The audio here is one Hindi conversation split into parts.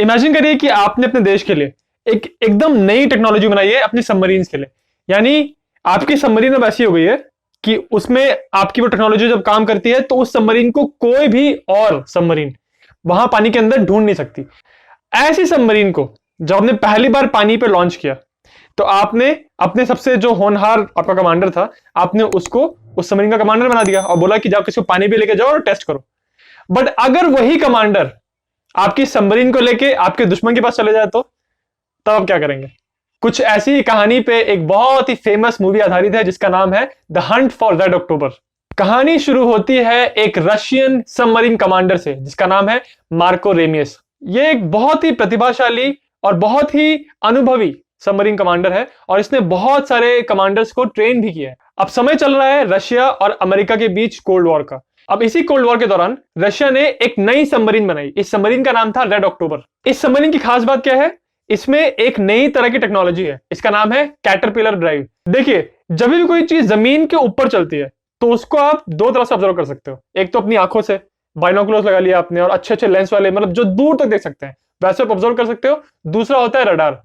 इमेजिन करिए कि आपने अपने देश के लिए एक एकदम नई टेक्नोलॉजी बनाई है अपनी सबमरीन्स के लिए। यानी आपकी सबमरीन अब ऐसी हो गई है कि उसमें आपकी वो टेक्नोलॉजी जब काम करती है तो उस सबमरीन को कोई भी और सबमरीन वहां पानी के अंदर ढूंढ नहीं सकती। ऐसी सबमरीन को जब आपने पहली बार पानी पे लॉन्च किया तो आपने अपने सबसे जो होनहार आपका कमांडर था, आपने उसको उस सबमरीन का कमांडर बना दिया और बोला कि जाओ किसी को पानी पे लेके जाओ और टेस्ट करो। बट अगर वही कमांडर आपकी सबमरीन को लेके आपके दुश्मन के पास चले जाए तो तब आप क्या करेंगे? कुछ ऐसी कहानी पे एक बहुत ही फेमस मूवी आधारित है जिसका नाम है द हंट फॉर रेड अक्टूबर। कहानी शुरू होती है एक रशियन सबमरीन कमांडर से जिसका नाम है मार्को रेमियस। ये एक बहुत ही प्रतिभाशाली और बहुत ही अनुभवी सबमरीन कमांडर है और इसने बहुत सारे कमांडर्स को ट्रेन भी किया है। अब समय चल रहा है रशिया और अमेरिका के बीच कोल्ड वॉर का। अब इसी कोल्ड वॉर के दौरान रशिया ने एक नई सबमरीन बनाई। इस सबमरीन का नाम था रेड अक्टूबर। इस सबमरीन की खास बात क्या है? इसमें एक नई तरह की टेक्नोलॉजी है, इसका नाम है कैटरपिलर ड्राइव। देखिए, जब भी कोई चीज जमीन के ऊपर चलती है तो उसको आप दो तरह से ऑब्जर्व कर सकते हो। एक तो अपनी आंखों से, बाइनोकुलर्स लगा लिया आपने और अच्छे अच्छे लेंस वाले, मतलब जो दूर तक देख सकते हैं वैसे आप ऑब्जर्व कर सकते हो। दूसरा होता है रडार।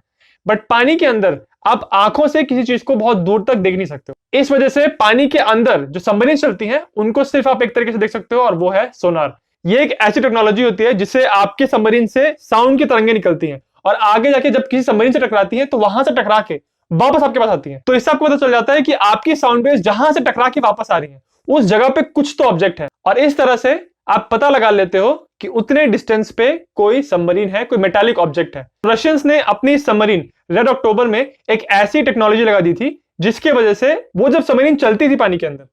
बट पानी के अंदर आप आंखों से किसी चीज को बहुत दूर तक देख नहीं सकते हो। इस वजह से पानी के अंदर जो सबमरीन चलती हैं उनको सिर्फ आप एक तरीके से देख सकते हो और वो है सोनार। ये एक ऐसी टेक्नोलॉजी होती है जिससे आपके सबमरीन से साउंड की तरंगें निकलती हैं और आगे जाके जब किसी सबमरीन से टकराती हैं तो वहां से टकरा के वापस आपके पास आती हैं। तो इससे आपको पता चल जाता है कि आपकी साउंड वेव जहां से टकरा के वापस आ रही है उस जगह पे कुछ तो ऑब्जेक्ट है और इस तरह से आप पता लगा लेते हो कि उतने डिस्टेंस पे कोई सबमरीन है, कोई मेटालिक ऑब्जेक्ट है। रशियंस ने अपनी सबमरीन रेड अक्टूबर में एक ऐसी टेक्नोलॉजी लगा दी थी जिसकी वजह से वो जब सबमरीन चलती थी पानी के अंदर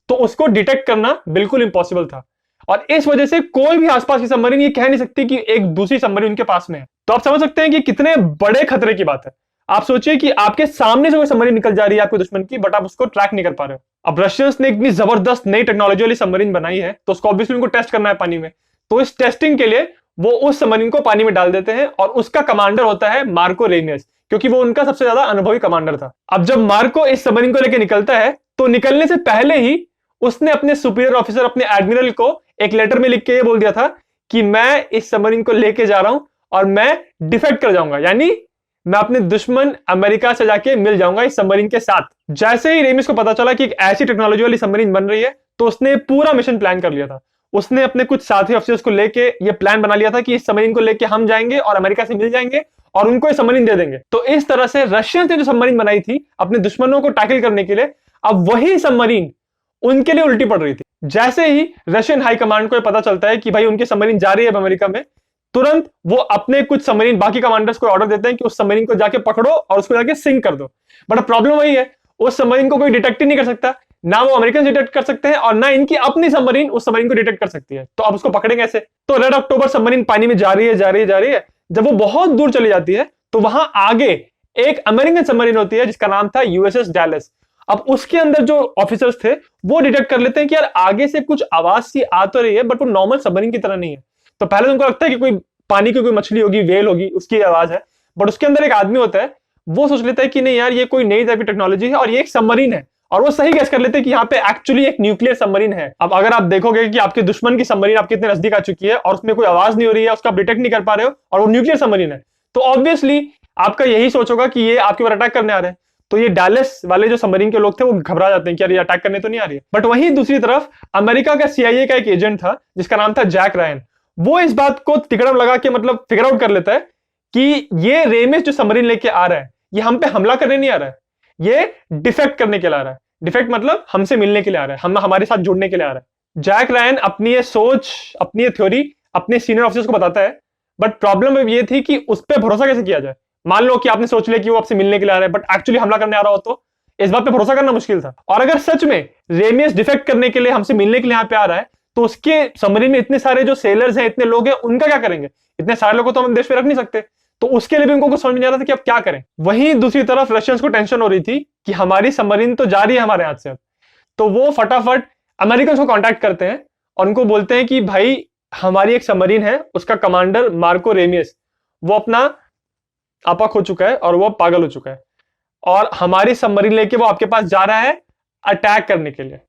तो उसको डिटेक्ट करना बिल्कुल इंपॉसिबल था और इस वजह से कोई भी आसपास की सबमरीन ये कह नहीं सकती कि एक दूसरी सबमरीन उनके पास में है। तो आप समझ सकते हैं कि कितने बड़े खतरे की बात है। आप सोचिए कि आपके सामने से कोई सबमरीन निकल जा रही है आपके दुश्मन की, बट आप उसको ट्रैक नहीं कर पा रहे हो। अब रशियंस ने इतनी जबरदस्त नई टेक्नोलॉजी वाली सबमरीन बनाई है तो उसको ऑब्वियसली उनको टेस्ट करना है पानी में। तो इस टेस्टिंग के लिए वो उस सबमरीन को पानी में डाल देते हैं और उसका कमांडर होता है मार्को रेमियस, क्योंकि वो उनका सबसे ज्यादा अनुभवी कमांडर था। अब जब मार्को इस सबमरीन को लेकर निकलता है तो निकलने से पहले ही उसने अपने सुपीरियर ऑफिसर, अपने एडमिरल को एक लेटर में लिख के ये बोल दिया था कि मैं इस सबमरीन को लेके जा रहा हूं और मैं डिफेक्ट कर जाऊंगा, यानी मैं अपने दुश्मन अमेरिका से जाके मिल जाऊंगा इस सबमरीन के साथ। जैसे ही रेमिस को पता चला कि एक ऐसी टेक्नोलॉजी वाली सबमरीन बन रही है तो उसने पूरा मिशन प्लान कर लिया था। उसने अपने कुछ साथी ऑफिसर्स को लेके ये प्लान बना लिया था कि इस सबमरीन को लेके हम जाएंगे और अमेरिका से मिल जाएंगे और उनको ये सबमरीन दे देंगे। तो इस तरह से रशियंस ने जो सबमरीन बनाई थी अपने दुश्मनों को टैकल करने के लिए, अब वही सबमरीन उनके लिए उल्टी पड़ रही थी। जैसे ही रशियन हाई कमांड को पता चलता है कि भाई उनकी सबमरीन जा रही है अमेरिका में, तुरंत वो अपने कुछ सबमरीन बाकी कमांडर्स को ऑर्डर देते हैं कि उस सबमरीन को जाके पकड़ो और उसको जाके सिंक कर दो। बट प्रॉब्लम वही है, उस सबमरीन को कोई डिटेक्ट ही नहीं कर सकता, ना वो अमेरिकन डिटेक्ट कर सकते हैं और ना इनकी अपनी सबमरीन उस सबमरीन को डिटेक्ट कर सकती है। तो अब उसको पकड़ेंगे कैसे? तो रेड अक्टूबर सबमरीन पानी में जा रही है, जा रही है, जा रही है। जब वो बहुत दूर चली जाती है तो वहां आगे एक अमेरिकन सबमरीन होती है जिसका नाम था यूएसएस डैलस। अब उसके अंदर जो ऑफिसर्स थे वो डिटेक्ट कर लेते हैं कि यार आगे से कुछ आवाज सी आ तो रही है बट वो नॉर्मल सबमरीन की तरह नहीं है। तो पहले उनको लगता है कि कोई पानी की कोई मछली होगी, वेल होगी, उसकी आवाज है। बट उसके अंदर एक आदमी होता है, वो सोच लेता है कि नहीं यार ये कोई नई टाइप की टेक्नोलॉजी है और ये एक सबमरीन है, और वो सही गैस कर लेते हैं कि यहाँ पे एक्चुअली एक न्यूक्लियर सबमरीन है। अब अगर आप देखोगे कि आपके दुश्मन की सबमरीन आपके इतने नजदीक आ चुकी है और उसमें कोई आवाज नहीं हो रही है, उसका आप डिटेक्ट नहीं कर पा रहे हो और वो न्यूक्लियर सबमरीन है, तो ऑब्वियसली आपका यही सोच होगा कि ये आपके ऊपर अटैक करने आ रहे हैं। तो ये डैलस वाले जो सबमरीन के लोग थे वो घबरा जाते हैं कि यार ये अटैक करने तो नहीं आ रही है। बट वहीं दूसरी तरफ अमेरिका का सीआईए का एक एजेंट था जिसका नाम था जैक रायन। वो इस बात को तिकड़म लगा के मतलब फिगर आउट कर लेता है कि ये रेमिस जो सबमरीन लेके आ रहा है ये हम पे हमला करने नहीं आ रहा है, ये डिफेक्ट करने के लिए आ रहा है। डिफेक्ट मतलब हमसे मिलने के लिए आ रहा है, हम हमारे साथ जुड़ने के लिए आ रहा है। जैक रायन अपनी ये सोच, अपनी ये थ्योरी अपने सीनियर ऑफिसर्स को बताता है। बट प्रॉब्लम ये थी कि उस पर भरोसा कैसे किया जाए। मान लो कि आपने सोच लिया कि वो आपसे मिलने के लिए आ रहा है बट एक्चुअली हमला करने आ रहा हो, तो इस बात पे भरोसा करना मुश्किल था। और अगर सच में रेमियस डिफेक्ट करने के लिए, हमसे मिलने के लिए यहाँ पे आ रहा है, तो उसके सबमरीन में इतने सारे जो सेलर्स हैं, इतने लोग हैं, उनका क्या करेंगे? इतने सारे लोगों को तो हम देश में रख नहीं सकते। तो उसके लिए भी उनको कुछ समझ नहीं आ रहा था कि अब क्या करें। वहीं दूसरी तरफ रशियंस को टेंशन हो रही थी कि हमारी सबमरीन तो जा रही है हमारे हाथ से। तो वो फटाफट अमेरिकन को कांटेक्ट करते हैं और उनको बोलते हैं कि भाई हमारी एक सबमरीन है, उसका कमांडर मार्को रेमियस वो अपना आपा खो चुका है और वो पागल हो चुका है और हमारी सबमरीन लेके वो आपके पास जा रहा है अटैक करने के लिए।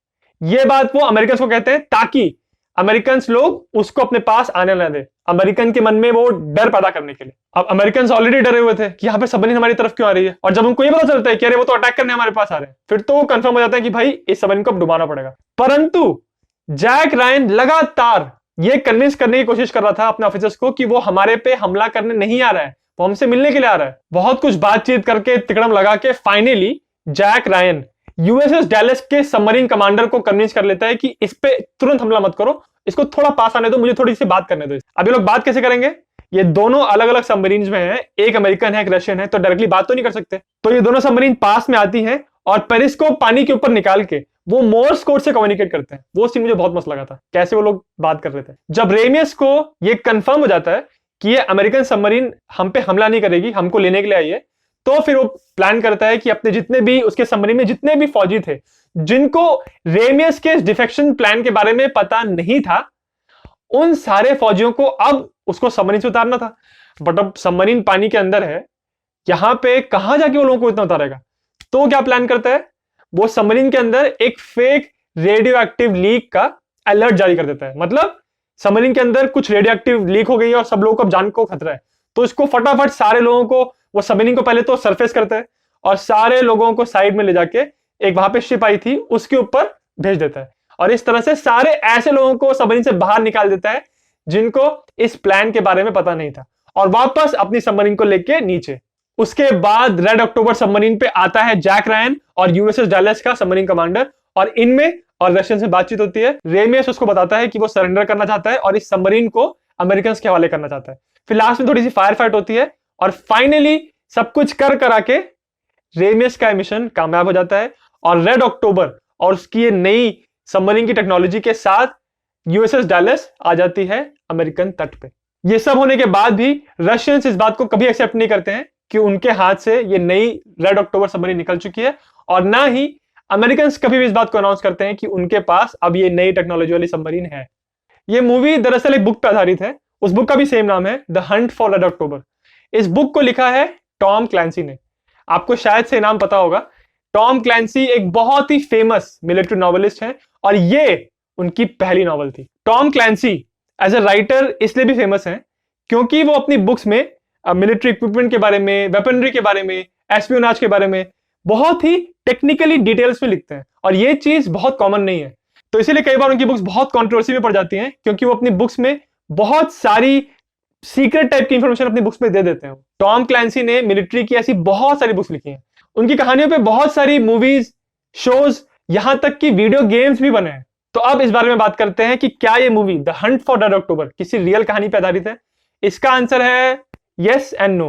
ये बात वो अमेरिकन को कहते हैं ताकि अमेरिकन लोग उसको अपने पास आने ना दे, अमेरिकन के मन में वो डर पैदा करने के लिए। अब अमेरिकन ऑलरेडी डरे हुए थे कि यहाँ पे सबमरीन हमारी तरफ क्यों आ रही है, और जब उनको ये पता चलता है कि अरे वो तो अटैक करने हमारे पास आ रहे हैं, फिर तो वो कंफर्म हो जाता है कि भाई इस सबमरीन को अब डुबाना पड़ेगा। परंतु जैक रायन लगातार ये कन्विंस करने की कोशिश कर रहा था अपने ऑफिसर्स को कि वो हमारे पे हमला करने नहीं आ रहा है, वो हमसे मिलने के लिए आ रहा है। बहुत कुछ बातचीत करके तिकड़म लगा के finally Jack Ryan USS Dallas के सबमरीन कमांडर को कन्विंस कर लेता है कि इस पे तुरंत हमला मत करो, इसको थोड़ा पास आने दो, मुझे थोड़ी सी बात करने दो। अभी लोग बात कैसे करेंगे, ये दोनों अलग अलग सबमरीन में हैं, एक अमेरिकन है एक रशियन है, तो डायरेक्टली बात तो नहीं कर सकते। तो ये दोनों सबमरीन पास में आती हैं और पेरिस को पानी के ऊपर निकाल के वो मोर्स कोड से कम्युनिकेट करते हैं। वो सीन मुझे बहुत मस्त लगा था, कैसे वो लोग बात कर रहे थे। जब रेमियस को ये कंफर्म हो जाता है कि ये अमेरिकन सबमरीन हम पे हमला नहीं करेगी, हमको लेने के लिए आई है, तो फिर वो प्लान करता है कि अपने जितने भी उसके सबमरीन में जितने भी फौजी थे जिनको रेमियस के डिफेक्शन प्लान के बारे में पता नहीं था, उन सारे फौजियों को अब उसको सबमरीन से उतारना था। बट अब सबमरीन पानी के अंदर है, यहां पे कहां जाके वो लोगों को इतना उतारेगा। तो क्या प्लान करता है, वो सबमरीन के अंदर एक फेक रेडियो एक्टिव लीक का अलर्ट जारी कर देता है। मतलब सबमरीन के अंदर कुछ रेडियो एक्टिव लीक हो गई है और सब लोगों को जान को खतरा है, तो इसको फटाफट सारे लोगों को, वो सबमरीन को पहले तो सरफेस करता है और सारे लोगों को साइड में ले जाके एक वहां पे शिप आई थी उसके ऊपर भेज देता है, और इस तरह से सारे ऐसे लोगों को सबमरीन से बाहर निकाल देता है जिनको इस प्लान के बारे में पता नहीं था, और वापस अपनी सबमरीन को लेके नीचे। उसके बाद रेड अक्टूबर सबमरीन पे आता है जैक रायन और यूएसएस डैलस का सबमरीन कमांडर, और इनमें और रशियन से बातचीत होती है। रेमियस उसको बताता है कि वो सरेंडर करना चाहता है और इस सबमरीन को अमेरिकन के हवाले करना चाहता है। फिर लास्ट में थोड़ी सी फायर फाइट होती है और फाइनली सब कुछ कर करा के रेमियस का मिशन कामयाब हो जाता है, और रेड अक्टूबर और उसकी ये नई सबमरीन की टेक्नोलॉजी के साथ यूएसएस डैलस आ जाती है अमेरिकन तट पे। ये सब होने के बाद भी रशियंस इस बात को कभी एक्सेप्ट नहीं करते हैं कि उनके हाथ से ये नई रेड अक्टूबर सबमरीन निकल चुकी है, और ना ही अमेरिकन कभी भी इस बात को अनाउंस करते हैं कि उनके पास अब ये नई टेक्नोलॉजी वाली सबमरीन है। ये मूवी दरअसल एक बुक पर आधारित है, उस बुक का भी सेम नाम है, द हंट फॉर रेड अक्टूबर। इस बुक को लिखा है टॉम क्लैंसी ने। आपको शायद से नाम पता होगा, टॉम क्लैंसी एक बहुत ही फेमस मिलिट्री नॉवेलिस्ट हैं और ये उनकी पहली नॉवल थी। Tom Clancy as a writer इसलिए भी फेमस हैं क्योंकि वो अपनी बुक्स में मिलिट्री इक्विपमेंट के बारे में, वेपनरी के बारे में, एस्पियोनाज के बारे में बहुत ही टेक्निकली डिटेल्स में लिखते हैं, और ये चीज बहुत कॉमन नहीं है। तो इसीलिए कई बार उनकी बुक्स बहुत कंट्रोवर्सी में पड़ जाती हैं, क्योंकि वो अपनी बुक्स में बहुत सारी सीक्रेट टाइप की इंफॉर्मेशन अपनी बुक्स में दे देते हैं। टॉम क्लैंसी ने मिलिट्री की ऐसी बहुत सारी बुक्स लिखी हैं, उनकी कहानियों पे बहुत सारी मूवीज, शोज, यहां तक कि वीडियो गेम्स भी बने हैं। तो अब इस बारे में बात करते हैं कि क्या ये movie The Hunt for Red October किसी रियल कहानी पर आधारित है। इसका आंसर है यस एंड नो।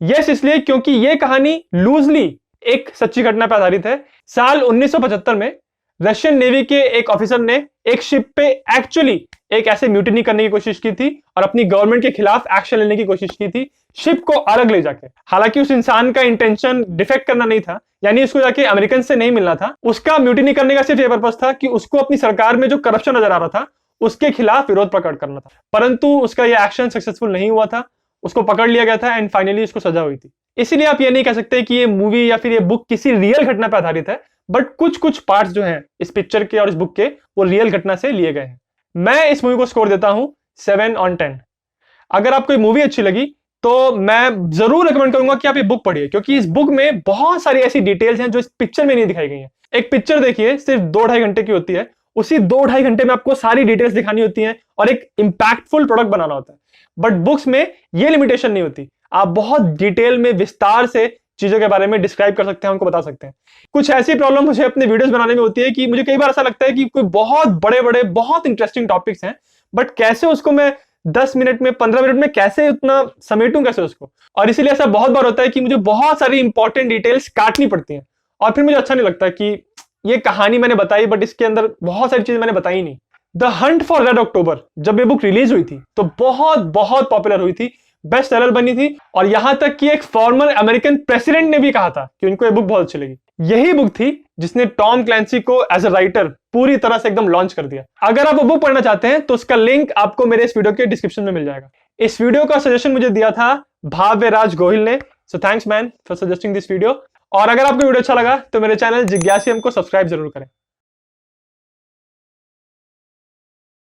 यस इसलिए क्योंकि ये कहानी लूजली एक सच्ची घटना पर आधारित है। साल 1975 में रशियन नेवी के एक ऑफिसर ने एक शिप पे एक्चुअली एक ऐसे म्यूटिनी करने की कोशिश की थी और अपनी गवर्नमेंट के खिलाफ एक्शन लेने की कोशिश की थी, शिप को अलग ले जाके। हालांकि उस इंसान का इंटेंशन डिफेक्ट करना नहीं था, यानी उसको जाके अमेरिकन से नहीं मिलना था। उसका म्यूटिनी करने का सिर्फ ये पर्पस था कि उसको अपनी सरकार में जो करप्शन नजर आ रहा था उसके खिलाफ विरोध प्रकट करना था। परंतु उसका यह एक्शन सक्सेसफुल नहीं हुआ था, उसको पकड़ लिया गया था एंड फाइनली उसको सजा हुई थी। इसीलिए आप ये नहीं कह सकते कि ये मूवी या फिर ये बुक किसी रियल घटना पर आधारित है, बट कुछ कुछ पार्ट्स जो हैं इस पिक्चर के और इस बुक के वो रियल घटना से लिए गए हैं। मैं इस मूवी को स्कोर देता हूं 7/10। अगर आपको ये मूवी अच्छी लगी तो मैं जरूर रिकमेंड करूंगा कि आप ये बुक पढ़िए, क्योंकि इस बुक में बहुत सारी ऐसी डिटेल्स हैं जो इस पिक्चर में नहीं दिखाई गई हैं। एक पिक्चर देखिए सिर्फ 2-2.5 घंटे की होती है, उसी 2-2.5 घंटे में आपको सारी डिटेल्स दिखानी होती हैं और एक इंपैक्टफुल प्रोडक्ट बनाना होता है। बट बुक्स में ये लिमिटेशन नहीं होती, आप बहुत डिटेल में विस्तार से चीजों के बारे में डिस्क्राइब कर सकते हैं, उनको बता सकते हैं। कुछ ऐसी प्रॉब्लम मुझे अपने वीडियोस बनाने में होती है कि मुझे कई बार ऐसा लगता है कि कोई बहुत बड़े बड़े बहुत इंटरेस्टिंग टॉपिक्स हैं, बट कैसे उसको मैं 10 मिनट में 15 मिनट में कैसे उतना समेटूं कैसे उसको। और इसीलिए ऐसा बहुत बार होता है कि मुझे बहुत सारी इंपॉर्टेंट डिटेल्स काटनी पड़ती हैं और फिर मुझे अच्छा नहीं लगता कि ये कहानी मैंने बताई बट इसके अंदर बहुत सारी चीजें मैंने बताई नहीं। द हंट फॉर रेड अक्टूबर जब ये बुक रिलीज हुई थी तो बहुत बहुत पॉपुलर हुई थी, बेस्ट सेलर बनी थी, और यहां तक कि एक फॉर्मर अमेरिकन प्रेसिडेंट ने भी कहा था कि उनको ये बुक बहुत अच्छी लगी। यही बुक थी जिसने टॉम क्लैंसी को एज अ राइटर पूरी तरह से एकदम लॉन्च कर दिया। अगर आप वो बुक पढ़ना चाहते हैं तो उसका लिंक आपको मेरे इस वीडियो के डिस्क्रिप्शन में मिल जाएगा। इस वीडियो का सजेशन मुझे दिया था भाव्यराज गोहिल ने, so thanks man for suggesting this video. और अगर आपको वीडियो अच्छा लगा तो मेरे चैनल जिज्ञासियम को सब्सक्राइब जरूर करें।